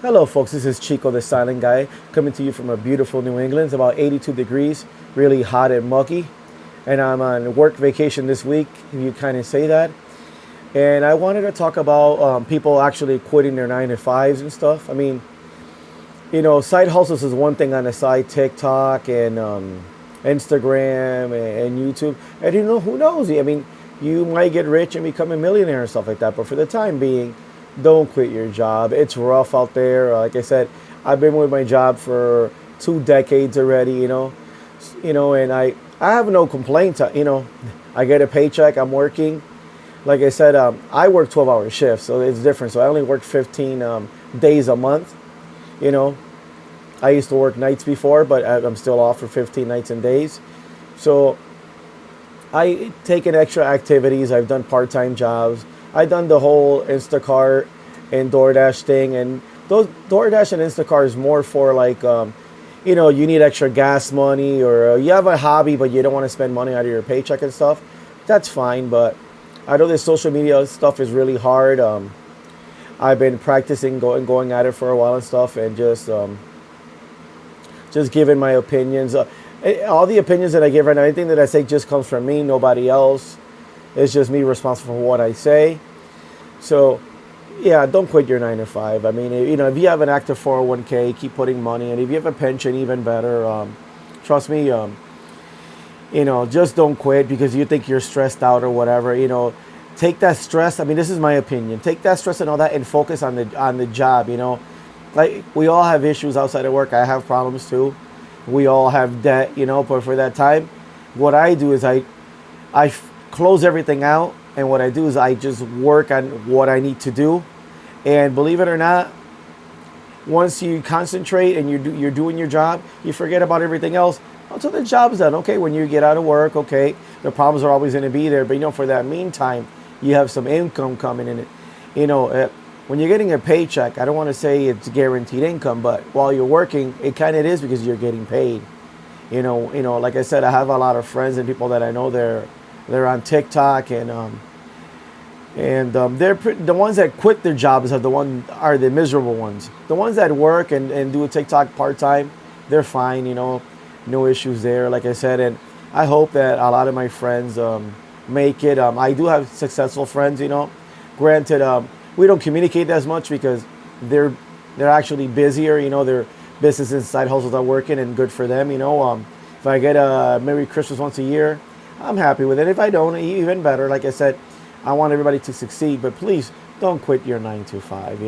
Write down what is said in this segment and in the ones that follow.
Hello, folks. This is Chico the Silent Guy coming to you from a beautiful New England. It's about 82 degrees, really hot and muggy. And I'm on work vacation this week, if you kind of say that. And I wanted to talk about people actually quitting their 9 to 5s and stuff. I mean, side hustles is one thing on the side, TikTok and Instagram and YouTube. And who knows? I mean, you might get rich and become a millionaire and stuff like that. But for the time being, don't quit your job. It's rough out there. Like I said, I've been with my job for 2 decades already. And I have no complaints. I get a paycheck. I'm working. Like I said, I work 12-hour shifts, so it's different. So I only work 15 days a month. I used to work nights before, but I'm still off for 15 nights and days. So I taken extra activities. I've done part-time jobs. I've done the whole Instacart and DoorDash thing. And those DoorDash and Instacart is more for like, you need extra gas money, or you have a hobby, but you don't want to spend money out of your paycheck and stuff. That's fine. But I know this social media stuff is really hard. I've been practicing going at it for a while and stuff, and just giving my opinions. All the opinions that I give right now, anything that I say just comes from me, nobody else. It's just me responsible for what I say. So, yeah, don't quit your 9 to 5. I mean, if you have an active 401k, keep putting money in. If you have a pension, even better. Trust me, just don't quit because you think you're stressed out or whatever. Take that stress. I mean, this is my opinion. Take that stress and all that and focus on the job. Like, we all have issues outside of work. I have problems too. We all have debt. But for that time, what I do is I close everything out, and what I do is I just work on what I need to do. And believe it or not, once you concentrate and you're doing your job, you forget about everything else until the job's done. Okay, when you get out of work, okay, the problems are always going to be there, but for that meantime, you have some income coming in it. When you're getting a paycheck, I don't want to say it's guaranteed income, but while you're working, it kind of is because you're getting paid. Like I said, I have a lot of friends and people that I know they're on TikTok, and they're the ones that quit their jobs are the miserable ones. The ones that work and do a TikTok part time, they're fine. No issues there. Like I said, and I hope that a lot of my friends make it. I do have successful friends. Granted, we don't communicate as much because they're actually busier. Their business and side hustles are working, and good for them. If I get a Merry Christmas once a year, I'm happy with it. If I don't, even better. Like I said, I want everybody to succeed, but please don't quit your 9 to 5.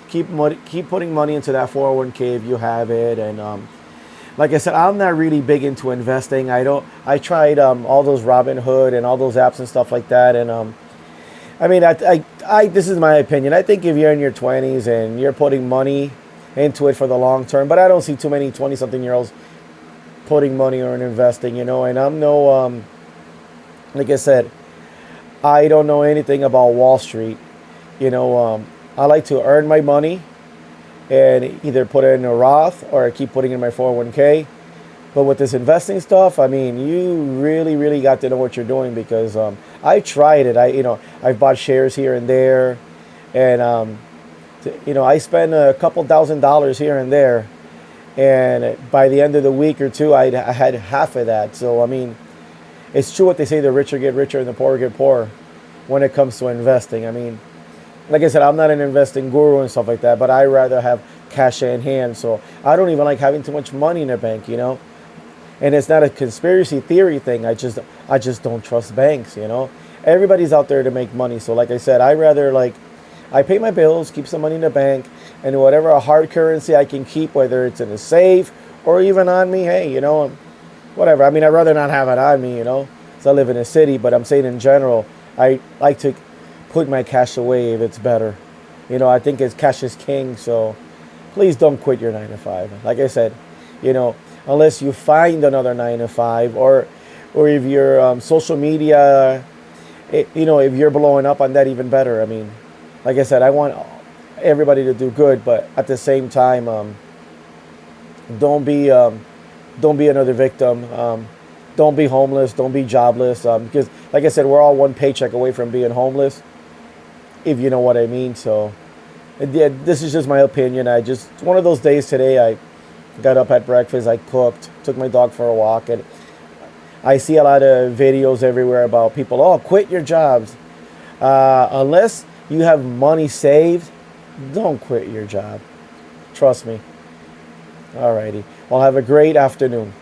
Keep putting money into that 401k if you have it. And like I said, I'm not really big into investing. I tried all those Robinhood and all those apps and stuff like that. And this is my opinion. I think if you're in your 20s and you're putting money into it for the long term, but I don't see too many 20-something-year-olds putting money or investing. And I'm no. Like I said, I don't know anything about Wall Street. I like to earn my money and either put it in a Roth or I keep putting it in my 401k. But with this investing stuff, I mean, you really, really got to know what you're doing, because I tried it. I've bought shares here and there, and I spend a couple $1,000s here and there, and by the end of the week or two, I had half of that. So I mean, it's true what they say: the richer get richer and the poorer get poorer when it comes to investing. I mean, like I said, I'm not an investing guru and stuff like that, but I rather have cash in hand. So I don't even like having too much money in the bank. And it's not a conspiracy theory thing. I just don't trust banks. Everybody's out there to make money. So like I said, I pay my bills, keep some money in the bank, and whatever hard currency I can keep, whether it's in a safe or even on me, hey, whatever. I mean, I'd rather not have it on me, So I live in a city, but I'm saying in general, I like to put my cash away if it's better. I think cash is king. So please don't quit your 9 to 5. Like I said, unless you find another 9 to 5, or if your social media, if you're blowing up on that, even better. I mean, like I said, I want everybody to do good, but at the same time, don't be another victim. Don't be homeless. Don't be jobless. Because, like I said, we're all one paycheck away from being homeless, if you know what I mean. So, Yeah, this is just my opinion. It's one of those days today. I got up at breakfast, I cooked, took my dog for a walk, and I see a lot of videos everywhere about people, oh, quit your jobs. Unless you have money saved, don't quit your job. Trust me. Alrighty. Well, have a great afternoon.